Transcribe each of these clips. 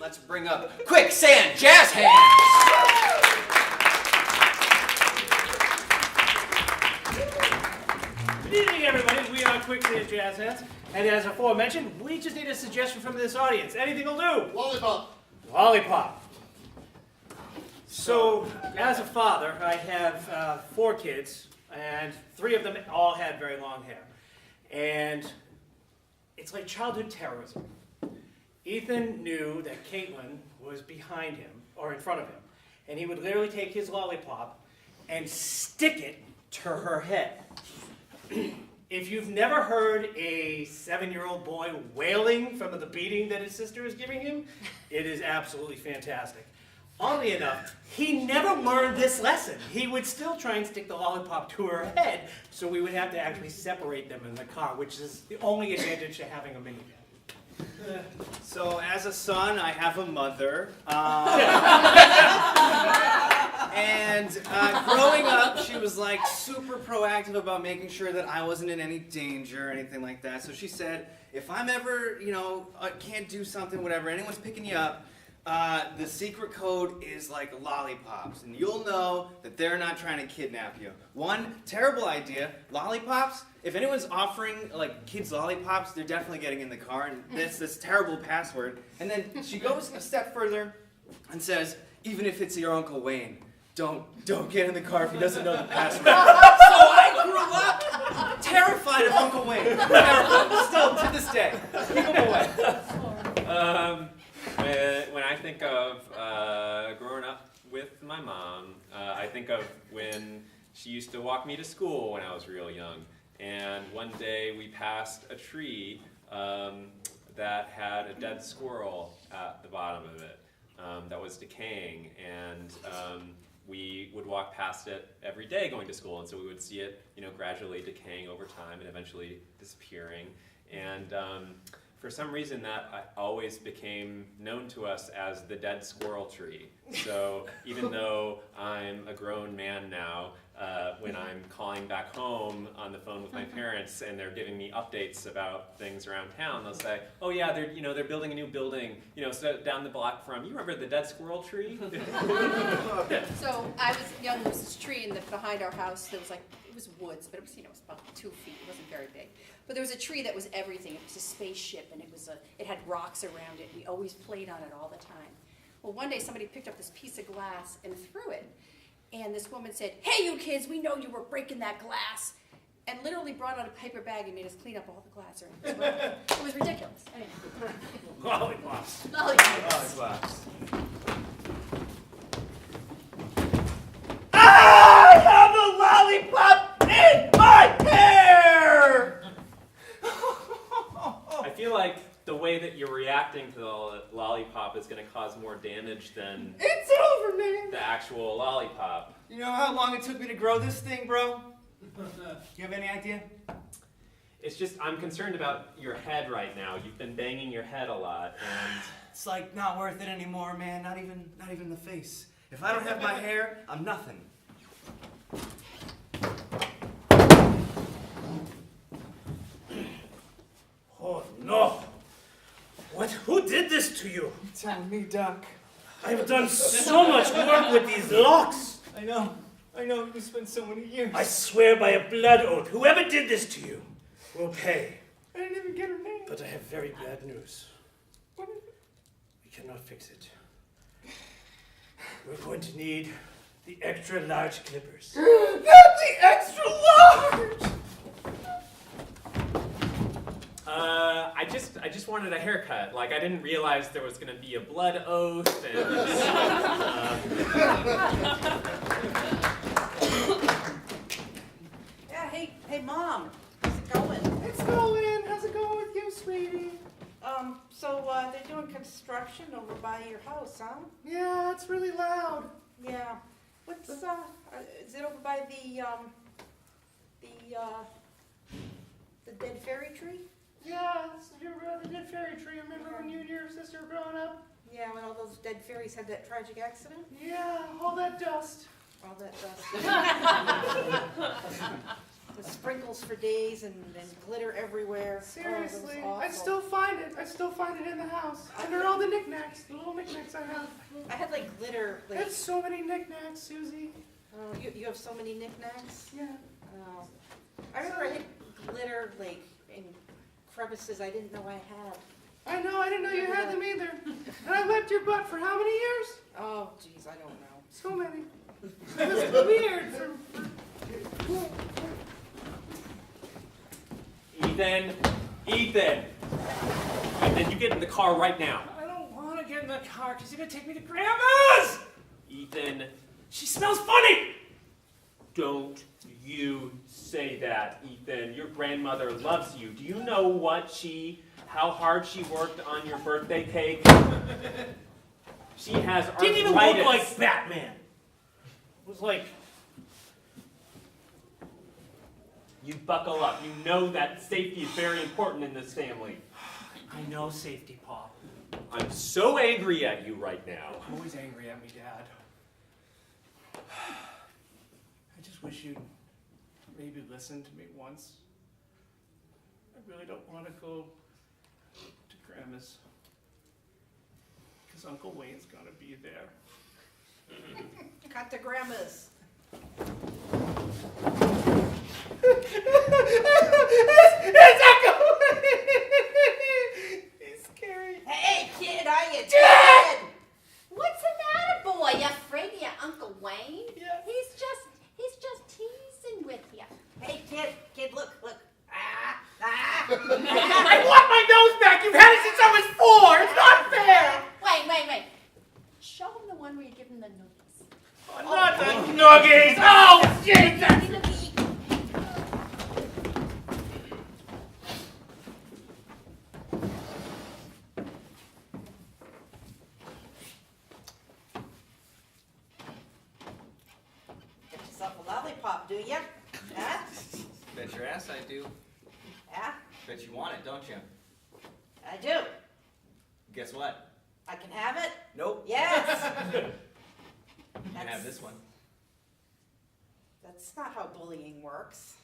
let's bring up Quicksand Jazz Hands! Good evening, everybody. We are Quicksand Jazz Hands, and as aforementioned, we just need a suggestion from this audience. Anything will do. Lollipop. Lollipop. So, as a father, I have 4 kids, and 3 of them all had very long hair. And it's like childhood terrorism. Ethan knew that Caitlin was behind him, or in front of him, and he would literally take his lollipop and stick it to her head. If you've never heard a 7-year-old boy wailing from the beating that his sister is giving him, it is absolutely fantastic. Oddly enough, he never learned this lesson. He would still try and stick the lollipop to her head, so we would have to actually separate them in the car, which is the only advantage to having a minivan. So, as a son, I have a mother. And growing up, she was like super proactive about making sure that I wasn't in any danger or anything like that. So she said, if I'm ever, can't do something, whatever, anyone's picking you up, the secret code is like lollipops, and you'll know that they're not trying to kidnap you. One terrible idea, lollipops. If anyone's offering like kids lollipops, they're definitely getting in the car, and that's this terrible password. And then she goes a step further and says, even if it's your Uncle Wayne, don't get in the car if he doesn't know the password. So I grew up terrified of Uncle Wayne. Terrified. Still to this day. Keep him away. When I think of growing up with my mom, I think of when she used to walk me to school when I was real young. And one day we passed a tree that had a dead squirrel at the bottom of it that was decaying. And we would walk past it every day going to school. And so we would see it, gradually decaying over time and eventually disappearing. And for some reason, that always became known to us as the dead squirrel tree. So even though I'm a grown man now, when I'm calling back home on the phone with my parents and they're giving me updates about things around town, they'll say, "Oh yeah, they're building a new building, so down the block from. You remember the dead squirrel tree?" So I was young. There was this tree behind our house. There was it was woods, but it was it was about 2 feet. It wasn't very big. But there was a tree that was everything. It was a spaceship, and it had rocks around it. We always played on it all the time. Well, one day somebody picked up this piece of glass and threw it. And this woman said, "Hey, you kids, we know you were breaking that glass." And literally brought out a paper bag and made us clean up all the glass around this room. It was ridiculous. Anyway. Lollipops. Lollipops. Lollipops. I have a lollipop in my hair! I feel like the way that you're reacting to the lollipop is going to cause more damage than It's over, man. the actual lollipop. You know how long it took me to grow this thing, bro? You have any idea? It's just, I'm concerned about your head right now. You've been banging your head a lot, and It's like not worth it anymore, man. Not even the face. If I don't have my hair, I'm nothing. Oh no! Who did this to you? You're telling me, Doc. I've done so much work with these locks. I know. You spent so many years. I swear by a blood oath, whoever did this to you will pay. I didn't even get her name. But I have very bad news. What is it? We cannot fix it. We're going to need the extra large clippers. Not the extra large! I just wanted a haircut. Like, I didn't realize there was going to be a blood oath, and Yeah, hey, Mom. How's it going? It's going. How's it going with you, sweetie? So they're doing construction over by your house, huh? Yeah, it's really loud. Yeah. What's is it over by the dead fairy tree? Yeah, the dead fairy tree. Remember when you and your sister were growing up? Yeah, when all those dead fairies had that tragic accident? Yeah, all that dust. All that dust. The sprinkles for days and glitter everywhere. Seriously, Oh, I still find it. I still find it in the house. Under all the knickknacks, the little knickknacks I have. I had like glitter. I have so many knickknacks, Susie. Oh, you have so many knickknacks? Yeah. Oh. I remember I had glitter like in crevices I didn't know I had. I know, I didn't know you had them either. And I wiped your butt for how many years? Oh, geez, I don't know. So many. It was weird. Ethan, you get in the car right now. I don't want to get in the car because you're going to take me to Grandma's! Ethan, She smells funny! don't you say that, Ethan. Your grandmother loves you. Do you know how hard she worked on your birthday cake? She has arthritis. Didn't even look like Batman. It was like, You buckle up. You know that safety is very important in this family. I know safety, Paul. I'm so angry at you right now. You're always angry at me, Dad. I just wish you'd maybe listen to me once. I really don't want to go to Grandma's. Because Uncle Wayne's going to be there. Cut to Grandma's. It's Uncle Wayne! He's scary. Hey, kid, are you Dad! What's the matter, boy? You afraid of your Uncle Wayne? Yeah. He's just teasing with you. Hey, kid, look. I want my nose back! You've had it since I was 4! It's not fair! Wait. Show him the one where you give him the noogies. Not the nuggies! Oh, Jesus! Get yourself a lollipop, do ya? Huh? Bet your ass I do. Yeah, Bet you want it, don't you? I do. Guess what? I can have it? Nope. Yes. You can have this one. That's not how bullying works.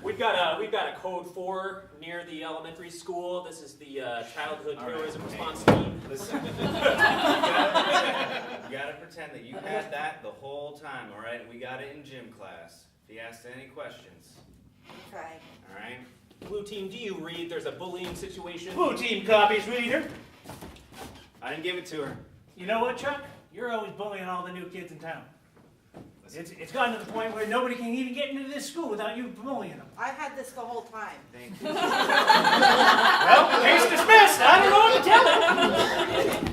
We've got a code 4 near the elementary school. This is the childhood All right, terrorism hey. response team. Listen. You gotta pretend that you had that the whole time, all right? We got it in gym class. If he asked any questions, Okay. all right? Blue team, do you read? There's a bullying situation. Blue team copies, reader. I didn't give it to her. You know what, Chuck? You're always bullying all the new kids in town. It's gotten to the point where nobody can even get into this school without you bullying them. I had this the whole time. Thank you. Well, case dismissed. I don't know what to tell you.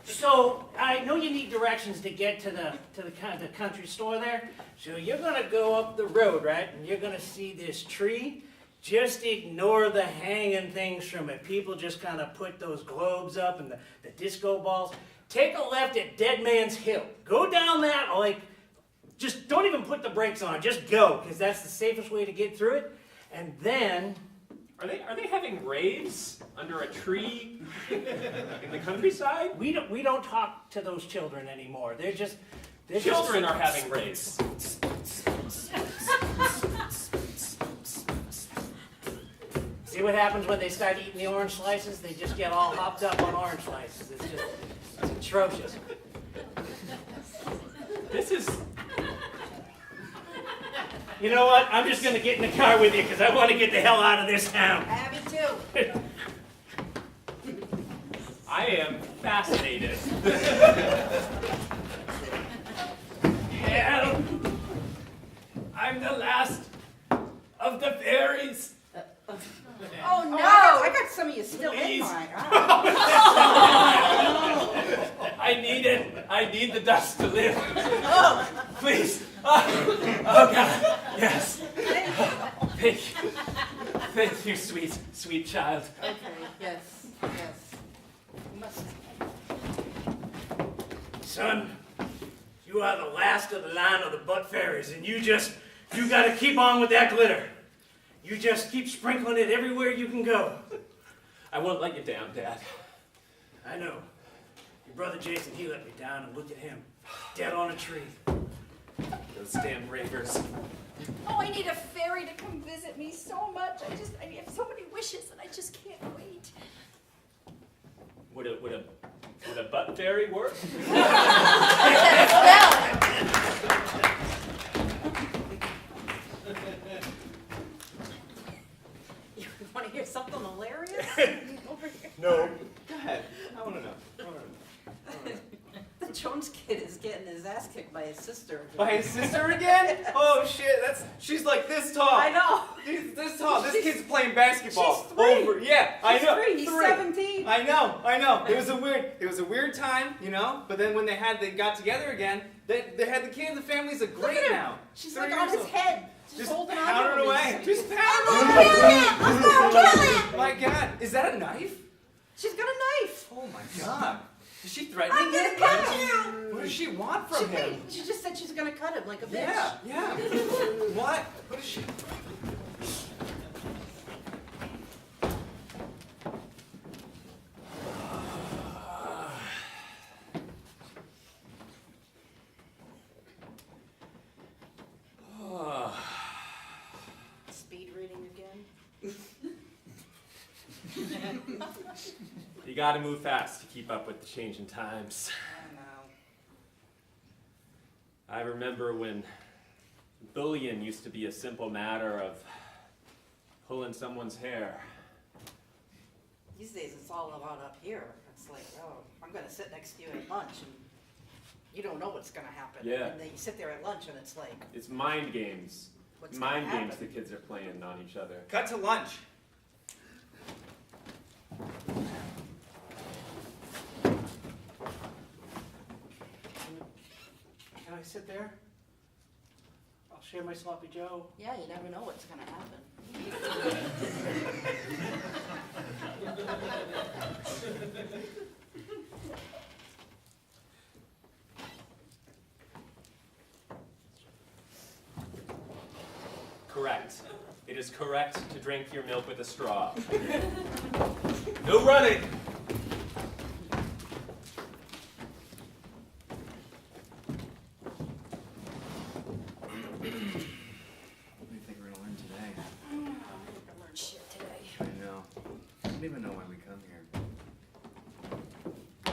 So I know you need directions to get to the country store there. So you're gonna go up the road, right? And you're gonna see this tree. Just ignore the hanging things from it. People just kind of put those globes up and the disco balls. Take a left at Dead Man's Hill. Go down that, just don't even put the brakes on. Just go, because that's the safest way to get through it. And then, Are they having raves under a tree in the countryside? we don't talk to those children anymore. They're just Children are having raves. See what happens when they start eating the orange slices? They just get all hopped up on orange slices. It's atrocious. This is. You know what? I'm just going to get in the car with you because I want to get the hell out of this town. I have it too. I am fascinated. Hell, I'm the last of the fairies. Oh no! I got some of you still Please. in mine. I need the dust to live. Oh, Please. Oh God. Yes. Thank you. Thank you, sweet child. okay. Yes. You must. Son, you are the last of the line of the butt fairies, and you got to keep on with that glitter. You just keep sprinkling it everywhere you can go. I won't let you down, Dad. I know. Your brother Jason, he let me down, and look at him. Dead on a tree. Those damn ravers. Oh, I need a fairy to come visit me so much. I have so many wishes and I just can't wait. Would a butt fairy work? You want to hear something hilarious? Over here. No. Go ahead. I want to know. The Jones kid is getting his ass kicked by his sister. By his sister again? Oh shit! She's like this tall. I know. She's this tall. This kid's playing basketball. She's 3. Yeah, I know. He's 17. I know. It was a weird time, you know. But then when they got together again, they had the kid. The family's a great Look at her. now. She's 3 like years on his old. head. Just holding on pound to it him. away. He's- Just pound I'm it gonna kill away. him! I'm gonna kill him! My God, is that a knife? She's got a knife. Oh my God. Is she threatening I'm gonna him? cut you. What does she want from him? She just said she's gonna cut him like a bitch. Yeah. What? What is she? Speed reading again. You gotta move fast to keep up with the changing times. I know. I remember when bullying used to be a simple matter of pulling someone's hair. These days it's all about up here. It's like, oh, I'm gonna sit next to you at lunch and you don't know what's gonna happen. Yeah. And then you sit there at lunch and it's like, It's mind games. what's gonna Mind happen? games the kids are playing on each other. Cut to lunch. Can I sit there? I'll share my sloppy Joe. Yeah, you never know what's gonna happen. Correct. It is correct to drink your milk with a straw. No running! What do you think we're gonna learn today? I'm gonna learn shit today. I know. I don't even know why we come here.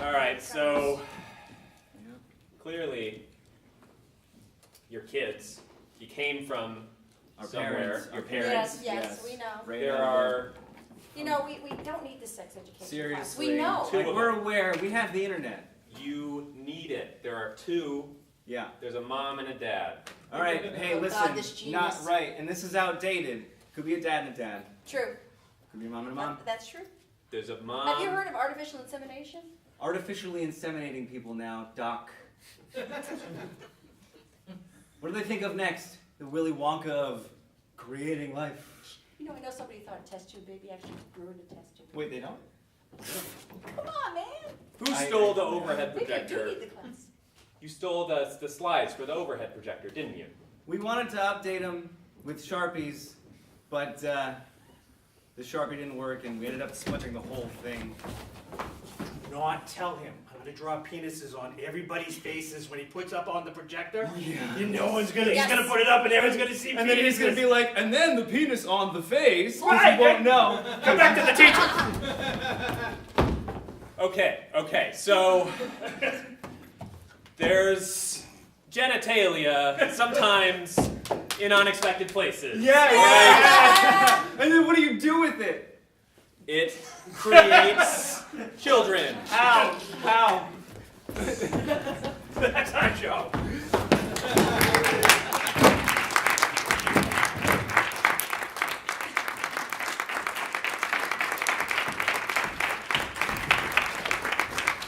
Alright, so Yep. clearly your kids, you came from Our somewhere, parents, your our parents. Yes, we know. Right There out of are You know, we don't need the sex education class. Seriously. We know. Two Like, of we're them. aware. We have the internet. You need it. There are two. Yeah. There's a mom and a dad. All right. Hey, Oh, listen. God, this genius. Not right. And this is outdated. Could be a dad and a dad. True. Could be a mom and a mom. That's true. There's a mom. Have you heard of artificial insemination? Artificially inseminating people now, Doc. What do they think of next? The Willy Wonka of creating life. You know, I know somebody thought a test tube baby actually grew in a test tube. Wait, they don't? Come on, man. Who I- stole the overhead Maybe you do projector? need the class. You stole the slides for the overhead projector, didn't you? We wanted to update them with Sharpies, but the Sharpie didn't work, and we ended up smudging the whole thing. Not tell him. I'm gonna draw penises on everybody's faces when he puts up on the projector. Yeah. And no one's gonna, Yes. he's gonna put it up and everyone's gonna see And then he's gonna be like, and then the penis on the face, because Right, he won't right. know. Come back to the teacher. Okay, so there's genitalia sometimes in unexpected places. Yeah, right. And then what do you do with it? It creates children. How? How? That's our show.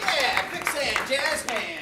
Yeah, Quicksand, jazz hands.